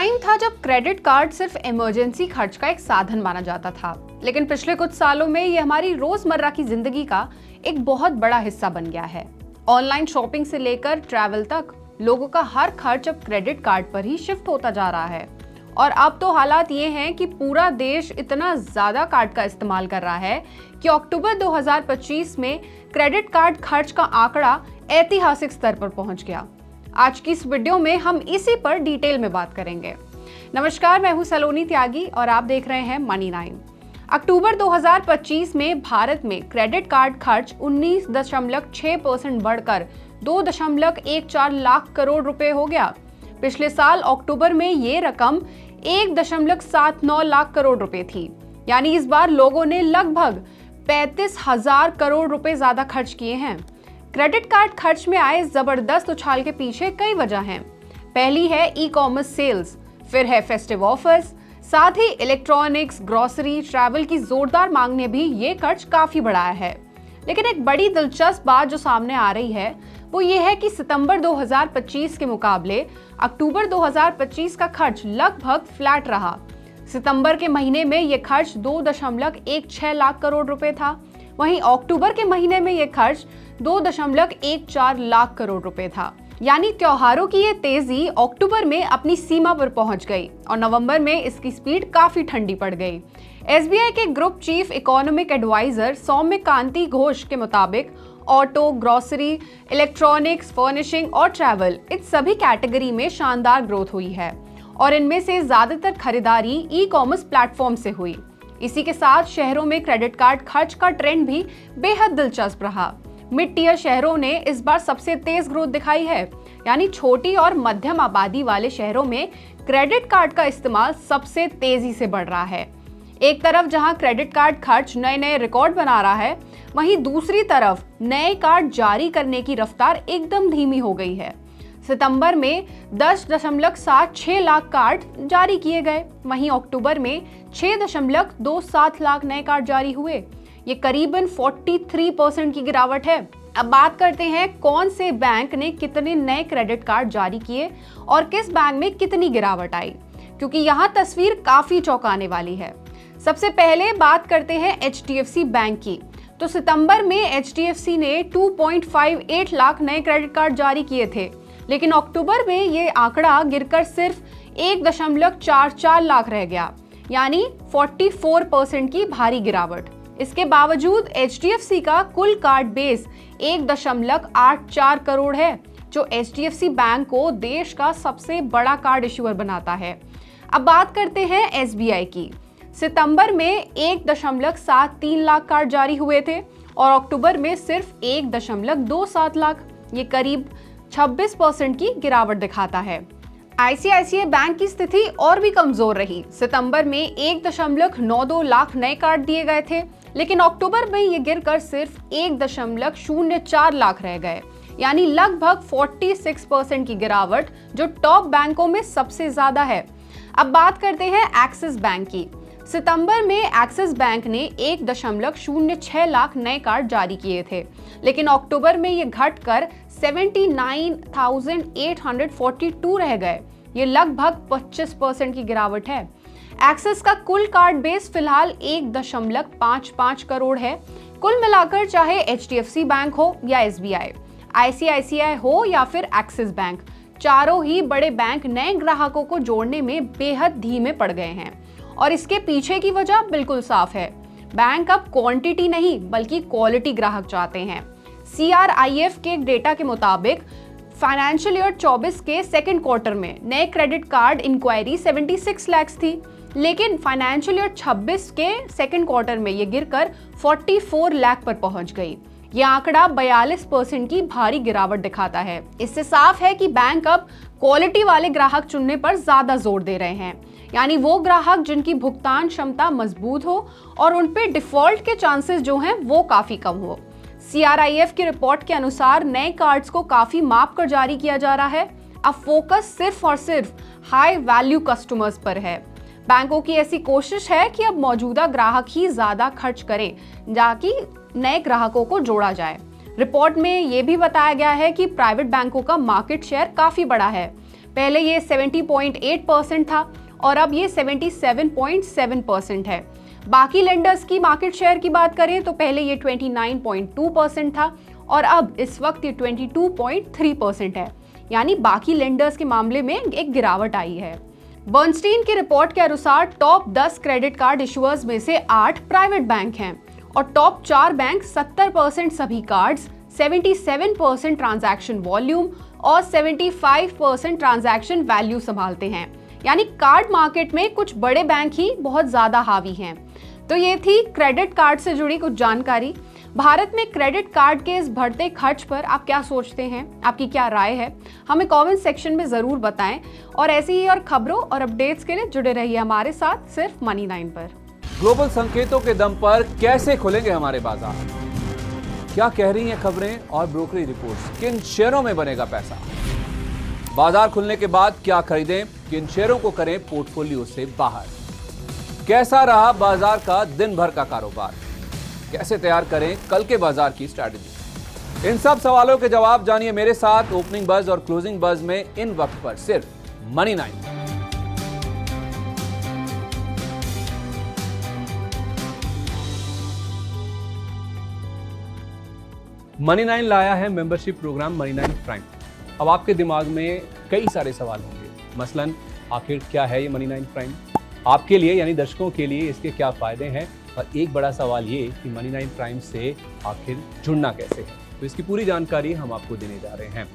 Time था जब credit card सिर्फ इमरजेंसी खर्च का एक साधन माना जाता था, लेकिन पिछले कुछ सालों में ये हमारी रोजमर्रा की जिंदगी का एक बहुत बड़ा हिस्सा बन गया है। ऑनलाइन शॉपिंग से लेकर ट्रैवल तक लोगों का हर खर्च अब क्रेडिट कार्ड पर ही शिफ्ट होता जा रहा है। और अब तो हालात ये हैं कि पूरा देश इतना ज्यादा कार्ड का इस्तेमाल कर रहा है कि अक्टूबर 2025 में क्रेडिट कार्ड खर्च का आंकड़ा ऐतिहासिक स्तर पर पहुंच गया। आज की इस वीडियो में हम इसी पर डिटेल में बात करेंगे। नमस्कार, मैं हूं सलोनी त्यागी और आप देख रहे हैं मनी 9। अक्टूबर 2025 में भारत में क्रेडिट कार्ड खर्च 19.6% बढ़कर 2.14 लाख करोड़ रुपए हो गया। पिछले साल अक्टूबर में ये रकम 1.79 लाख करोड़ रुपए थी। यानी इस बार लोगों ने लगभग 35,000 करोड़ रुपए ज्यादा खर्च किए हैं। क्रेडिट कार्ड खर्च में आए जबरदस्त उछाल के पीछे कई वजह हैं। पहली है ई कॉमर्स सेल्स, फिर है फेस्टिव ऑफर्स, साथ ही इलेक्ट्रॉनिक्स, ग्रोसरी, ट्रैवल की जोरदार मांग ने भी ये खर्च काफी बढ़ाया है। लेकिन एक बड़ी दिलचस्प बात जो सामने आ रही है वो ये है कि सितंबर 2025 के मुकाबले अक्टूबर 2025 का खर्च लगभग फ्लैट रहा। सितंबर के महीने में ये खर्च 2.16 लाख करोड़ रुपए था, वहीं अक्टूबर के महीने में ये खर्च 2.14 लाख करोड़ रुपए था। यानी त्योहारों की ये तेजी अक्टूबर में अपनी सीमा पर पहुंच गई और नवंबर में इसकी स्पीड काफी ठंडी पड़ गई। एसबीआई के ग्रुप चीफ इकोनॉमिक एडवाइजर सौम्य कांति घोष के मुताबिक ऑटो, ग्रोसरी, इलेक्ट्रॉनिक्स, फर्निशिंग और ट्रैवल, इन सभी कैटेगरी में शानदार ग्रोथ हुई है और इनमें से ज्यादातर खरीदारी ई कॉमर्स प्लेटफॉर्म से हुई। इसी के साथ शहरों में क्रेडिट कार्ड खर्च का ट्रेंड भी बेहद दिलचस्प रहा। मिड टियर शहरों ने इस बार सबसे तेज ग्रोथ दिखाई है, यानी छोटी और मध्यम आबादी वाले शहरों में क्रेडिट कार्ड का इस्तेमाल सबसे तेजी से बढ़ रहा है। एक तरफ जहां क्रेडिट कार्ड खर्च नए नए रिकॉर्ड बना रहा है, वहीं दूसरी तरफ नए कार्ड जारी करने की रफ्तार एकदम धीमी हो गई है। सितंबर में 10.76 लाख कार्ड जारी किए गए, वहीं अक्टूबर में 6.27 लाख नए कार्ड जारी हुए। ये करीबन 43% की गिरावट है। अब बात करते हैं कौन से बैंक ने कितने नए क्रेडिट कार्ड जारी किए और किस बैंक में कितनी गिरावट आई, क्योंकि यहाँ तस्वीर काफी चौंकाने वाली है। सबसे पहले बात करते हैं एचडीएफसी बैंक की। तो सितंबर में एचडीएफसी ने 2.58 लाख नए क्रेडिट कार्ड जारी किए थे, लेकिन अक्टूबर में ये आंकड़ा गिरकर सिर्फ 1.44 लाख रह गया, यानी 44% की भारी गिरावट। इसके बावजूद एचडीएफसी का कुल कार्ड बेस 1.84 करोड़ है, जो एचडीएफसी बैंक को देश का सबसे बड़ा कार्ड इश्यूअर बनाता है। अब बात करते हैं एसबीआई की। सितंबर में 1.73 लाख कार्ड जारी हुए थे और अक्टूबर में सिर्फ 1.27 लाख, ये करीब 26% की गिरावट दिखाता है। आईसीआईसीआई बैंक की स्थिति और भी कमजोर रही। सितंबर में 1.92 लाख नए कार्ड दिए गए थे, लेकिन अक्टूबर में ये गिरकर सिर्फ 1.04 लाख रह गए, यानी लगभग 46% की गिरावट, जो टॉप बैंकों में सबसे ज्यादा है। अब बात करते हैं एक्सिस बैंक की। सितंबर में एक्सिस बैंक ने 1.06 लाख नए कार्ड जारी किए थे, लेकिन अक्टूबर में ये घटकर 79,842 रह गए। ये लगभग 25% की गिरावट है। एक्सिस का कुल कार्ड बेस फिलहाल 1.55 करोड़ है। कुल मिलाकर चाहे एचडीएफसी बैंक हो या एसबीआई, आईसीआईसीआई हो या फिर एक्सिस बैंक, चारों ही बड़े बैंक नए ग्राहकों को जोड़ने में बेहद धीमे पड़ गए हैं। और इसके पीछे की वजह बिल्कुल साफ है। बैंक अब क्वांटिटी नहीं बल्कि क्वालिटी ग्राहक चाहते हैं। CRIF के डेटा के मुताबिक फाइनेंशियल ईयर 24 के सेकेंड क्वार्टर में नए क्रेडिट कार्ड इंक्वायरी 76 लाख थी, लेकिन फाइनेंशियल ईयर 26 के सेकेंड क्वार्टर में ये गिरकर 44 लाख पर पहुंच गई। यह आंकड़ा 42% की भारी गिरावट दिखाता है। इससे साफ है कि बैंक अब क्वालिटी वाले ग्राहक चुनने पर ज्यादा जोर दे रहे हैं, यानी वो ग्राहक जिनकी भुगतान क्षमता मजबूत हो और उन पे डिफॉल्ट के चांसेस जो हैं वो काफी कम हो। CRIF की रिपोर्ट के अनुसार नए कार्ड्स को काफी माप कर जारी किया जा रहा है। अब फोकस सिर्फ और सिर्फ हाई वैल्यू कस्टमर्स पर है। बैंकों की ऐसी कोशिश है कि अब मौजूदा ग्राहक ही ज्यादा खर्च करें, ताकि नए ग्राहकों को जोड़ा जाए। रिपोर्ट में ये भी बताया गया है कि प्राइवेट बैंकों का मार्केट शेयर काफी बड़ा है। पहले ये 70.8% था और अब ये 77.7% है। बाकी लेंडर्स की मार्केट शेयर की बात करें तो पहले ये 29.2% था और अब इस वक्त ये 22.3% है, यानी बाकी लेंडर्स के मामले में एक गिरावट आई है। बर्नस्टीन की रिपोर्ट के अनुसार टॉप 10 क्रेडिट कार्ड इशुअर्स में से 8 प्राइवेट बैंक हैं और टॉप 4 बैंक 70% सभी कार्ड्स, 77% ट्रांजैक्शन वॉल्यूम और 75% ट्रांजैक्शन वैल्यू संभालते हैं। यानी कार्ड मार्केट में कुछ बड़े बैंक ही बहुत ज्यादा हावी हैं। तो ये थी क्रेडिट कार्ड से जुड़ी कुछ जानकारी। भारत में क्रेडिट कार्ड के इस बढ़ते खर्च पर आप क्या सोचते हैं, आपकी क्या राय है, हमें कमेंट सेक्शन में जरूर बताएं। और ऐसी ही और खबरों और अपडेट्स के लिए जुड़े रहिए हमारे साथ सिर्फ मनी9 पर। ग्लोबल संकेतों के दम पर कैसे खुलेंगे हमारे बाजार, क्या कह रही हैं खबरें और ब्रोकरी रिपोर्ट्स, किन शेयरों में बनेगा पैसा, बाजार खुलने के बाद क्या खरीदें, किन शेयरों को करें पोर्टफोलियो से बाहर, कैसा रहा बाजार का दिन भर का कारोबार, कैसे तैयार करें कल के बाजार की स्ट्रैटेजी। इन सब सवालों के जवाब जानिए मेरे साथ ओपनिंग बज और क्लोजिंग बज में इन वक्त पर सिर्फ मनी9। मनी9 लाया है मेंबरशिप प्रोग्राम मनी9 प्राइम। अब आपके दिमाग में कई सारे सवाल होंगे, मसलन आखिर क्या है ये मनी9 प्राइम, आपके लिए यानी दर्शकों के लिए इसके क्या फायदे हैं, और एक बड़ा सवाल ये कि मनी9 प्राइम से आखिर जुड़ना कैसे है। तो इसकी पूरी जानकारी हम आपको देने जा रहे हैं।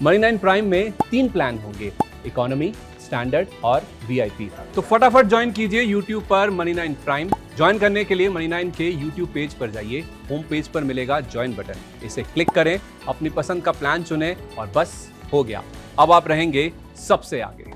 मनी9 प्राइम में 3 प्लान होंगे, इकोनॉमी, स्टैंडर्ड और वीआईपी। तो फटाफट ज्वाइन कीजिए YouTube पर मनी9 प्राइम। ज्वाइन करने के लिए मनी9 के YouTube पेज पर जाइए, होम पेज पर मिलेगा ज्वाइन बटन, इसे क्लिक करें, अपनी पसंद का प्लान चुनें और बस हो गया, अब आप रहेंगे सबसे आगे।